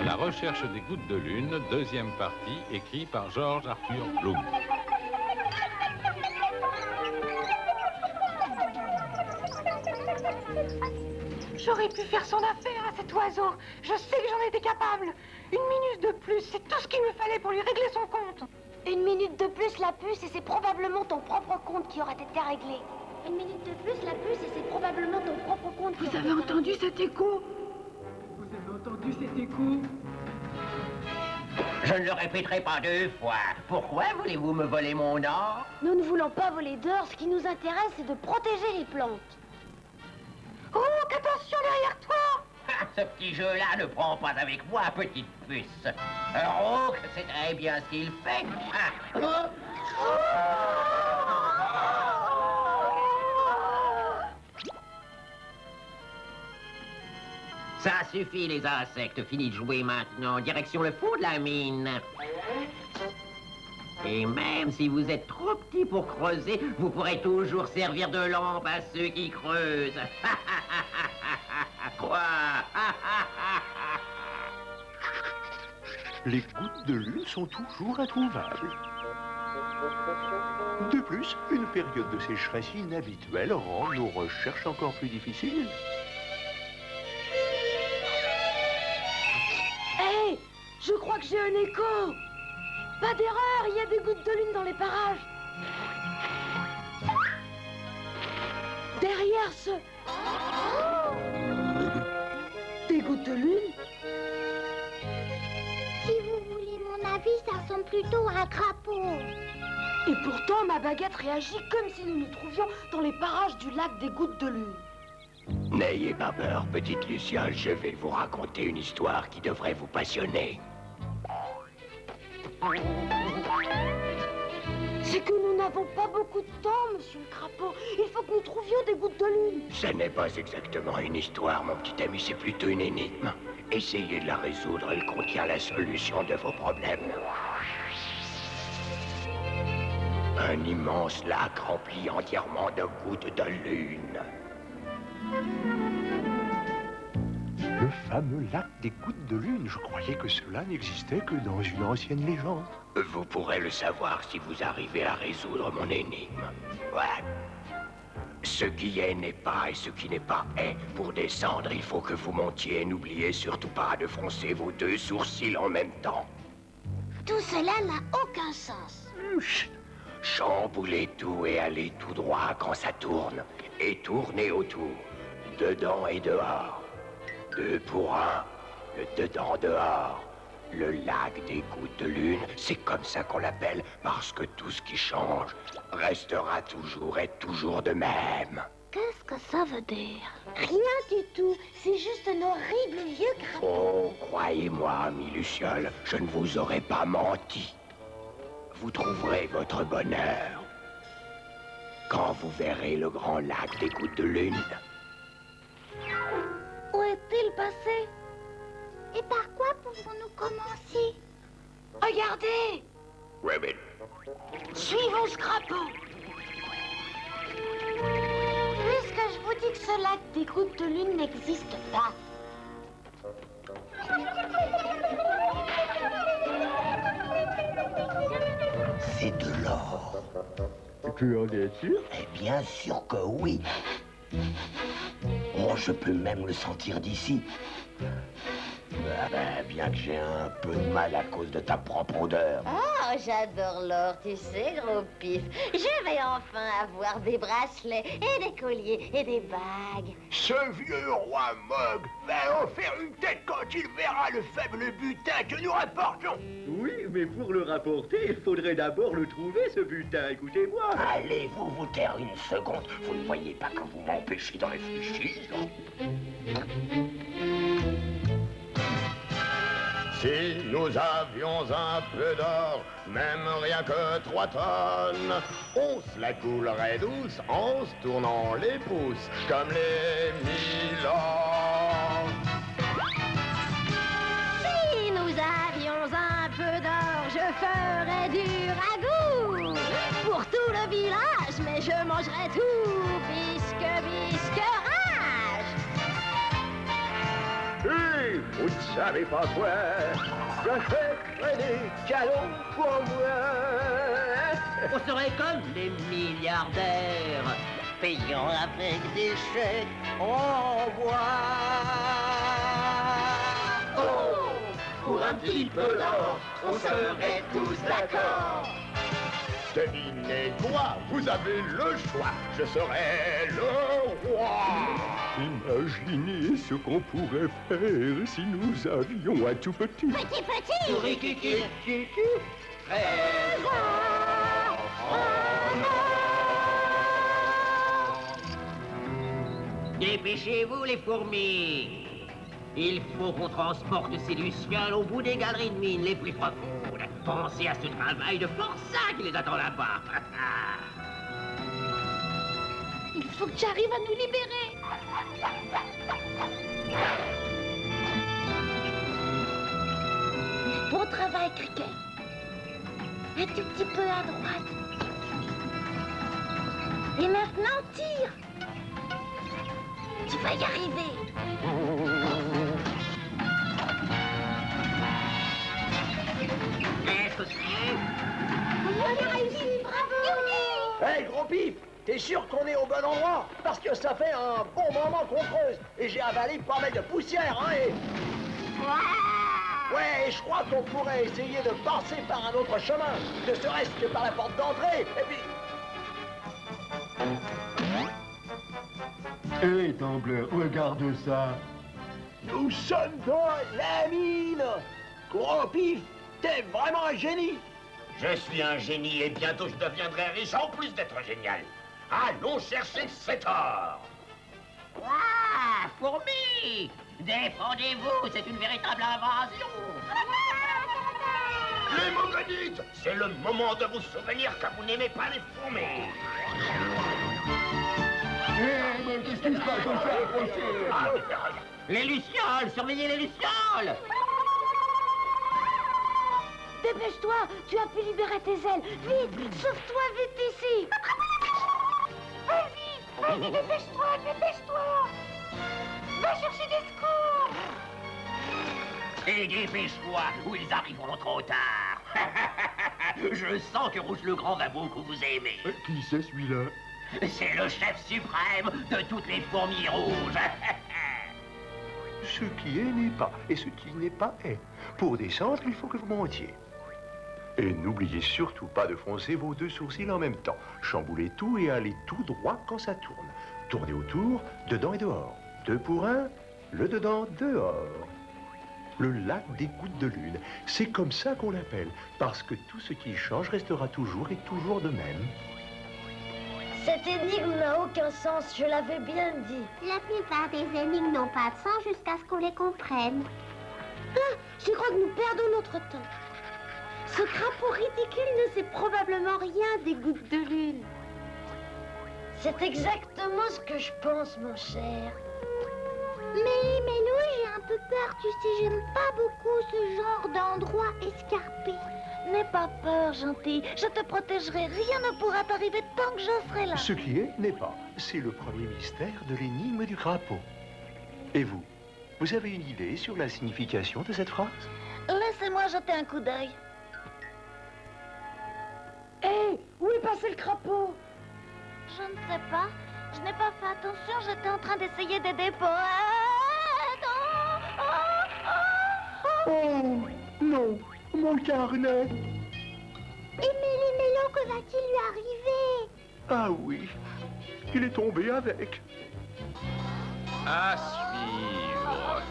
La recherche des gouttes de lune, deuxième partie, écrit par George Arthur Bloom. J'aurais pu faire son affaire à cet oiseau. Je sais que j'en étais capable. Une minute de plus, c'est tout ce qu'il me fallait pour lui régler son compte. Une minute de plus, la puce, et c'est probablement ton propre compte qui aura été réglé. Une minute de plus, la puce, et c'est probablement ton propre compte qui Vous aura avez été entendu réglé. cet écho? Vous avez entendu cet écho? Je ne le répéterai pas deux fois. Pourquoi voulez-vous me voler mon or? Nous ne voulons pas voler d'or. Ce qui nous intéresse, c'est de protéger les plantes. Oh, qu'attention derrière toi! Ah, ce petit jeu-là ne prend pas avec moi, petite puce. Oh, que c'est très bien ce qu'il fait. Ah. Ça suffit, les insectes. Fini de jouer maintenant. Direction le fond de la mine. Et même si vous êtes trop petit pour creuser, vous pourrez toujours servir de lampe à ceux qui creusent. Quoi? Les gouttes de lune sont toujours introuvables. De plus, une période de sécheresse inhabituelle rend nos recherches encore plus difficiles. Hé, je crois que j'ai un écho. Pas d'erreur, il y a des gouttes de lune dans les parages. Derrière ce... Des gouttes de lune? Si vous voulez mon avis, ça ressemble plutôt à un crapaud. Et pourtant, ma baguette réagit comme si nous nous trouvions dans les parages du lac des gouttes de lune. N'ayez pas peur, petite Luciole, je vais vous raconter une histoire qui devrait vous passionner. C'est que nous n'avons pas beaucoup de temps, monsieur le crapaud. Il faut que nous trouvions des gouttes de lune. Ce n'est pas exactement une histoire, mon petit ami, c'est plutôt une énigme. Essayez de la résoudre, elle contient la solution de vos problèmes. Un immense lac rempli entièrement de gouttes de lune. Le fameux lac des gouttes de lune, je croyais que cela n'existait que dans une ancienne légende. Vous pourrez le savoir si vous arrivez à résoudre mon énigme. Ouais. Ce qui est n'est pas et ce qui n'est pas est. Pour descendre, il faut que vous montiez. N'oubliez surtout pas de froncer vos deux sourcils en même temps. Tout cela n'a aucun sens. Chut. Chamboulez tout et allez tout droit quand ça tourne. Et tournez autour, dedans et dehors. 2 pour 1, le dedans-dehors. Le lac des gouttes de lune, c'est comme ça qu'on l'appelle, parce que tout ce qui change restera toujours et toujours de même. Qu'est-ce que ça veut dire? Rien du tout. C'est juste un horrible vieux crapaud. Oh, croyez-moi, ami Luciole, je ne vous aurais pas menti. Vous trouverez votre bonheur quand vous verrez le grand lac des gouttes de lune. Où est-il passé? Et par quoi pouvons-nous commencer? Regardez! Rabbit. Suivons ce crapaud. Puisque je vous dis que ce lac des gouttes de lune n'existe pas. C'est de l'or. Tu en es sûr? Eh bien sûr que oui. Oh, je peux même le sentir d'ici. Ah ben, bien que j'ai un peu de mal à cause de ta propre odeur. Oh, j'adore l'or, tu sais, gros pif. Je vais enfin avoir des bracelets et des colliers et des bagues. Ce vieux roi Mog va en faire une tête quand il verra le faible butin que nous rapportons. Oui, mais pour le rapporter, il faudrait d'abord le trouver, ce butin, écoutez-moi. Allez-vous vous taire une seconde? Vous ne voyez pas que vous m'empêchez d'en réfléchir? Si nous avions un peu d'or, même rien que 3 tonnes, on se la coulerait douce en se tournant les pouces comme les 1000 ans. Si nous avions un peu d'or, je ferais du ragoût pour tout le village, mais je mangerais tout, bisque, rage. Hé, vous ne savez pas quoi. J'achèterai des cadeaux pour moi. On serait comme les milliardaires, payant avec des chèques en bois. Oh, pour un petit peu d'or, on serait tous d'accord. Devinez quoi, vous avez le choix, je serai le roi. Imaginez ce qu'on pourrait faire si nous avions un tout petit. Petit. Dépêchez-vous les fourmis. Il faut qu'on transporte ces lucioles au bout des galeries de mines les plus profondes. Pensez à ce travail de forçat qui les attend là-bas. Il faut que j'arrive à nous libérer. Bon travail, Cricket. Un tout petit peu à droite. Et maintenant, tire. Tu vas y arriver. Est-ce que c'est? On a réussi, bravo. Hey, gros pif, t'es sûr qu'on est au bon endroit? Parce que ça fait un bon moment qu'on creuse. Et j'ai avalé pas mal de poussière, hein, et... Ouais, je crois qu'on pourrait essayer de passer par un autre chemin. Ne serait-ce que par la porte d'entrée, et puis... Hé, Tumblr, regarde ça. Nous sommes dans la mine. Gros pif, t'es vraiment un génie. Je suis un génie et bientôt je deviendrai riche en plus d'être génial. Allons chercher cet or. Ah, fourmis! Défendez-vous, c'est une véritable invasion. Les Mogonites, c'est le moment de vous souvenir que vous n'aimez pas les fourmis. Mais qu'est-ce qui se passe? On fait approcher. Les lucioles, surveillez les lucioles. Dépêche-toi, tu as pu libérer tes ailes. Vite, sauve-toi vite ici. Vas-y, dépêche-toi. Va chercher des secours. Et dépêche-toi, ou ils arriveront trop tard. Je sens que Rouge le Grand va beaucoup vous aimer. Qui c'est celui-là? C'est le chef suprême de toutes les fourmis rouges. Ce qui est n'est pas, et ce qui n'est pas est. Pour descendre, il faut que vous montiez. Et n'oubliez surtout pas de froncer vos deux sourcils en même temps. Chamboulez tout et allez tout droit quand ça tourne. Tournez autour, dedans et dehors. 2 pour 1, le dedans, dehors. Le lac des gouttes de lune. C'est comme ça qu'on l'appelle, parce que tout ce qui change restera toujours et toujours de même. Cette énigme n'a aucun sens, je l'avais bien dit. La plupart des énigmes n'ont pas de sens jusqu'à ce qu'on les comprenne. Ah, je crois que nous perdons notre temps. Ce crapaud ridicule ne sait probablement rien des gouttes de lune. C'est exactement ce que je pense, mon cher. Mais Mélou, j'ai un peu peur, tu sais, j'aime pas beaucoup ce genre d'endroit escarpé. N'aie pas peur, gentil. Je te protégerai. Rien ne pourra t'arriver tant que je serai là. Ce qui est n'est pas. C'est le premier mystère de l'énigme du crapaud. Et vous avez une idée sur la signification de cette phrase? Laissez-moi jeter un coup d'œil. Hé, où est passé le crapaud? Je ne sais pas. Je n'ai pas fait attention. J'étais en train d'essayer d'aider Poète. Oh, non, mon carnet. Et Mélo, que va-t-il lui arriver? Ah oui, il est tombé avec. À suivre.